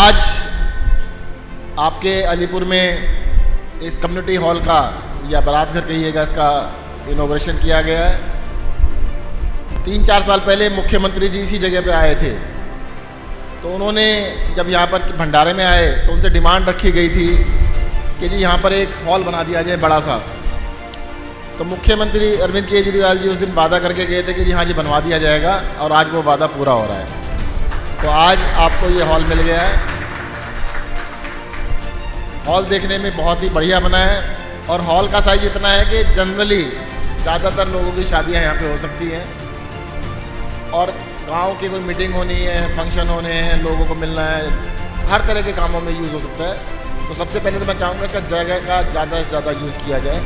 आज आपके अलीपुर में इस कम्युनिटी हॉल का या बारात घर कहिएगा, इसका इनॉग्रेशन किया गया है। 3-4 साल पहले मुख्यमंत्री जी इसी जगह पे आए थे, तो उन्होंने जब यहाँ पर भंडारे में आए तो उनसे डिमांड रखी गई थी कि जी यहाँ पर एक हॉल बना दिया जाए बड़ा सा। तो मुख्यमंत्री अरविंद केजरीवाल जी उस दिन वादा करके गए थे कि जी हाँ जी बनवा दिया जाएगा, और आज वो वादा पूरा हो रहा है। तो आज आपको ये हॉल मिल गया है। हॉल देखने में बहुत ही बढ़िया बना है, और हॉल का साइज इतना है कि जनरली ज़्यादातर लोगों की शादियाँ यहाँ पे हो सकती हैं, और गांव की कोई मीटिंग होनी है, फंक्शन होने हैं, लोगों को मिलना है, हर तरह के कामों में यूज़ हो सकता है। तो सबसे पहले तो मैं चाहूँगा इसका जगह का ज़्यादा से ज़्यादा यूज़ किया जाए।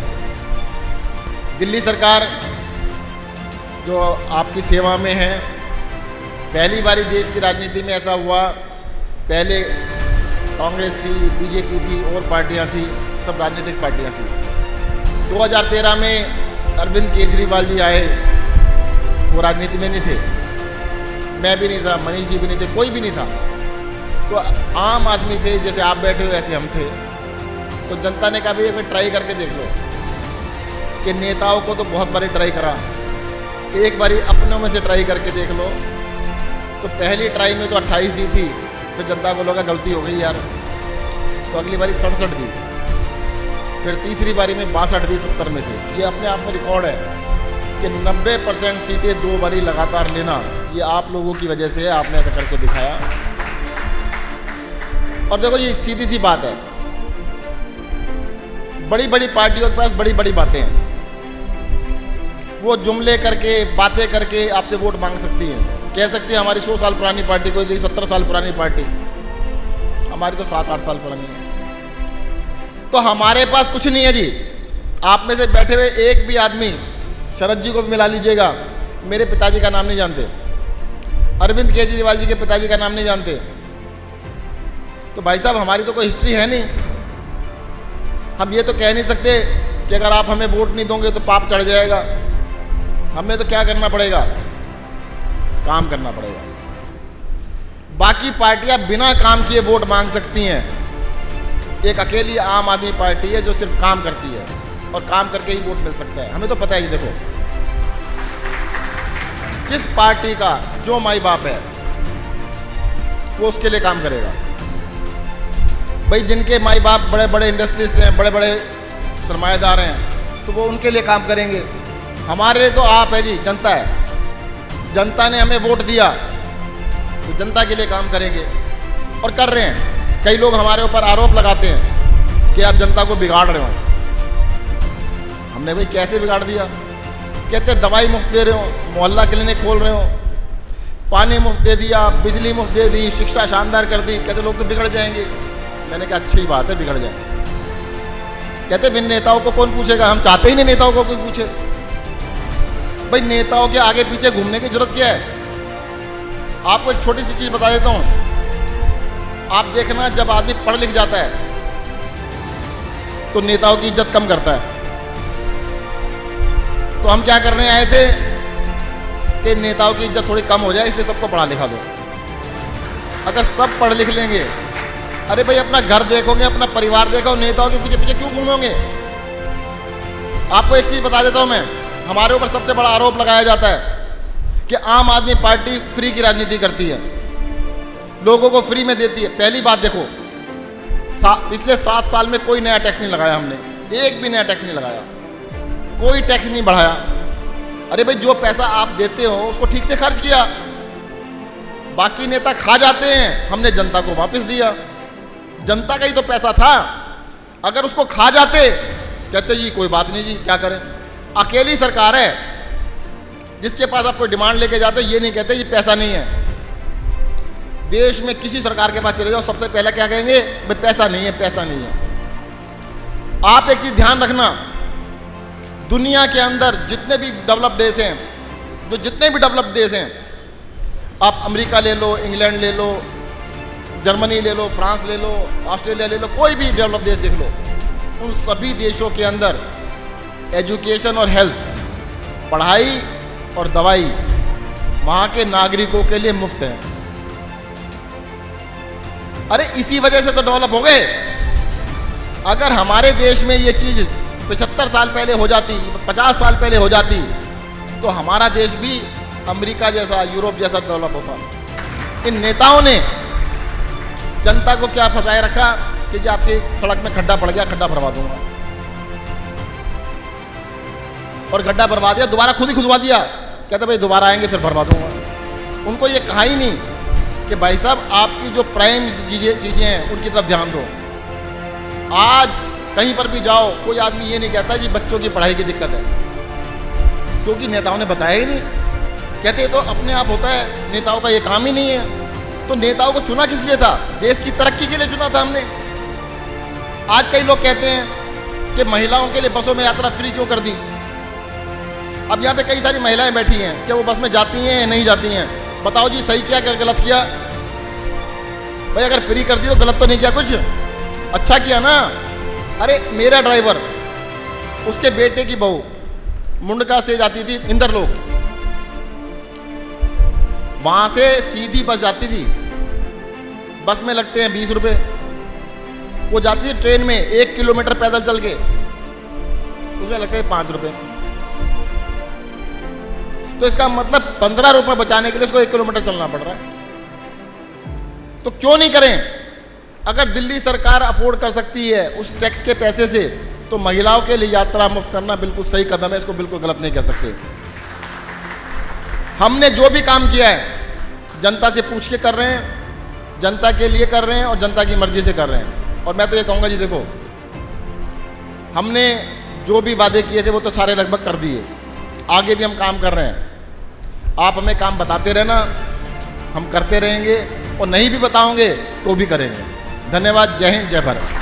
दिल्ली सरकार जो आपकी सेवा में है, पहली बारी देश की राजनीति में ऐसा हुआ, पहले कांग्रेस थी, बीजेपी थी, और पार्टियां थी, सब राजनीतिक पार्टियां थी। 2013 में अरविंद केजरीवाल जी आए, वो राजनीति में नहीं थे, मैं भी नहीं था, मनीष जी भी नहीं थे, कोई भी नहीं था। तो आम आदमी थे, जैसे आप बैठे हो ऐसे हम थे। तो जनता ने कहा भाई एक ट्राई करके देख लो, कि नेताओं को तो बहुत बारी ट्राई करा, एक बारी अपनों में से ट्राई करके देख लो। तो पहली ट्राई में तो 28 दी थी, तो जनता को लगा गलती हो गई यार, तो अगली बारी 67 दी, फिर तीसरी बारी में 62 दी 70 में से। ये अपने आप में रिकॉर्ड है कि 90% सीटें 2 बारी लगातार लेना, ये आप लोगों की वजह से है, आपने ऐसा करके दिखाया। और देखो ये सीधी सी बात है, बड़ी बड़ी पार्टियों के पास बड़ी बड़ी बातें हैं, वो जुमले करके बातें करके आपसे वोट मांग सकती हैं, कह सकती है हमारी 100 साल पुरानी पार्टी, कोई कोई 70 साल पुरानी पार्टी, हमारी तो 7-8 साल पुरानी है। तो हमारे पास कुछ नहीं है जी। आप में से बैठे हुए एक भी आदमी, शरद जी को भी मिला लीजिएगा, मेरे पिताजी का नाम नहीं जानते, अरविंद केजरीवाल जी के पिताजी का नाम नहीं जानते। तो भाई साहब हमारी तो कोई हिस्ट्री है नहीं। हम ये तो कह नहीं सकते कि अगर आप हमें वोट नहीं दोगे तो पाप चढ़ जाएगा। हमें तो क्या करना पड़ेगा, काम करना पड़ेगा। बाकी पार्टियां बिना काम किए वोट मांग सकती हैं, एक अकेली आम आदमी पार्टी है जो सिर्फ काम करती है, और काम करके ही वोट मिल सकता है। हमें तो पता है जी, देखो जिस पार्टी का जो माई बाप है वो उसके लिए काम करेगा। भाई जिनके माई बाप बड़े बड़े इंडस्ट्रियलिस्ट हैं, बड़े बड़े सरमाएदार हैं, तो वो उनके लिए काम करेंगे। हमारे लिए तो आप है जी, जनता है। जनता ने हमें वोट दिया तो जनता के लिए काम करेंगे, और कर रहे हैं। कई लोग हमारे ऊपर आरोप लगाते हैं कि आप जनता को बिगाड़ रहे हो। हमने भाई कैसे बिगाड़ दिया? कहते दवाई मुफ्त दे रहे हो, मोहल्ला क्लिनिक खोल रहे हो, पानी मुफ्त दे दिया, बिजली मुफ्त दे दी, शिक्षा शानदार कर दी, कहते लोग तो बिगड़ जाएंगे। मैंने कहा अच्छी बात है, बिगड़ जाए। कहते बिन नेताओं को कौन पूछेगा, हम चाहते ही नहीं नेताओं को कोई पूछे। भाई नेताओं के आगे पीछे घूमने की जरूरत क्या है? आपको एक छोटी सी चीज बता देता हूं। आप देखना, जब आदमी पढ़ लिख जाता है तो नेताओं की इज्जत कम करता है। तो हम क्या करने आए थे कि नेताओं की इज्जत थोड़ी कम हो जाए, इसलिए सबको पढ़ा लिखा दो। अगर सब पढ़ लिख लेंगे, अरे भाई अपना घर देखोगे, अपना परिवार देखो, नेताओं के पीछे पीछे क्यों घूमोगे? आपको एक चीज बता देता हूं मैं, हमारे ऊपर सबसे बड़ा आरोप लगाया जाता है कि आम आदमी पार्टी फ्री की राजनीति करती है, लोगों को फ्री में देती है। पहली बात देखो, पिछले 7 साल में कोई नया टैक्स नहीं लगाया हमने, एक भी नया टैक्स नहीं लगाया, कोई टैक्स नहीं बढ़ाया। अरे भाई जो पैसा आप देते हो उसको ठीक से खर्च किया। बाकी नेता खा जाते हैं, हमने जनता को वापस दिया। जनता का ही तो पैसा था, अगर उसको खा जाते, कहते जी कोई बात नहीं जी, क्या करें। अकेली सरकार है जिसके पास आप कोई डिमांड लेके जाते हो, ये नहीं कहते जी पैसा नहीं है। देश में किसी सरकार के पास चले जाओ, सबसे पहले क्या कहेंगे, भाई पैसा नहीं है, पैसा नहीं है। आप एक चीज ध्यान रखना, दुनिया के अंदर जितने भी डेवलप्ड देश हैं, जो जितने भी डेवलप्ड देश हैं, आप अमेरिका ले लो, इंग्लैंड ले लो, जर्मनी ले लो, फ्रांस ले लो, ऑस्ट्रेलिया ले लो, कोई भी डेवलप देश देख लो, उन सभी देशों के अंदर एजुकेशन और हेल्थ, पढ़ाई और दवाई वहाँ के नागरिकों के लिए मुफ्त है। अरे इसी वजह से तो डेवलप हो गए। अगर हमारे देश में ये चीज़ 75 साल पहले हो जाती, 50 साल पहले हो जाती, तो हमारा देश भी अमेरिका जैसा, यूरोप जैसा डेवलप होता। इन नेताओं ने जनता को क्या फंसाए रखा कि जी आपकी सड़क में खड्डा पड़ गया, खड्डा भरवा दूंगा, और गड्ढा भरवा दिया, दोबारा खुद ही खुदवा दिया, कहते भाई दोबारा आएंगे फिर भरवा दूंगा। उनको ये कहा ही नहीं कि भाई साहब आपकी जो प्राइम चीज़ें हैं उनकी तरफ ध्यान दो। आज कहीं पर भी जाओ, कोई आदमी ये नहीं कहता जी बच्चों की पढ़ाई की दिक्कत है, क्योंकि नेताओं ने बताया ही नहीं। कहते तो अपने आप होता है, नेताओं का ये काम ही नहीं है। तो नेताओं को चुना किस लिए था? देश की तरक्की के लिए चुना था हमने। आज कई लोग कहते हैं कि महिलाओं के लिए बसों में यात्रा फ्री क्यों कर दी। अब यहाँ पे कई सारी महिलाएं बैठी हैं, क्या वो बस में जाती हैं या नहीं जाती हैं? बताओ जी सही किया क्या गलत किया? भाई अगर फ्री कर दी तो गलत तो नहीं किया, कुछ अच्छा किया ना। अरे मेरा ड्राइवर, उसके बेटे की बहू मुंडका से जाती थी इंदरलोक, वहां से सीधी बस जाती थी, बस में लगते हैं 20 रुपये, वो जाती थी ट्रेन में 1 किलोमीटर पैदल चल के, उसमें लगते हैं 5 रुपये। तो इसका मतलब 15 रुपये बचाने के लिए उसको 1 किलोमीटर चलना पड़ रहा है। तो क्यों नहीं करें? अगर दिल्ली सरकार अफोर्ड कर सकती है उस टैक्स के पैसे से, तो महिलाओं के लिए यात्रा मुफ्त करना बिल्कुल सही कदम है, इसको बिल्कुल गलत नहीं कह सकते। हमने जो भी काम किया है जनता से पूछ के कर रहे हैं, जनता के लिए कर रहे हैं और जनता की मर्जी से कर रहे हैं। और मैं तो ये कहूँगा जी देखो, हमने जो भी वादे किए थे वो तो सारे लगभग कर दिए, आगे भी हम काम कर रहे हैं। आप हमें काम बताते रहना, हम करते रहेंगे, और नहीं भी बताओगे तो भी करेंगे। धन्यवाद। जय हिंद, जय भारत।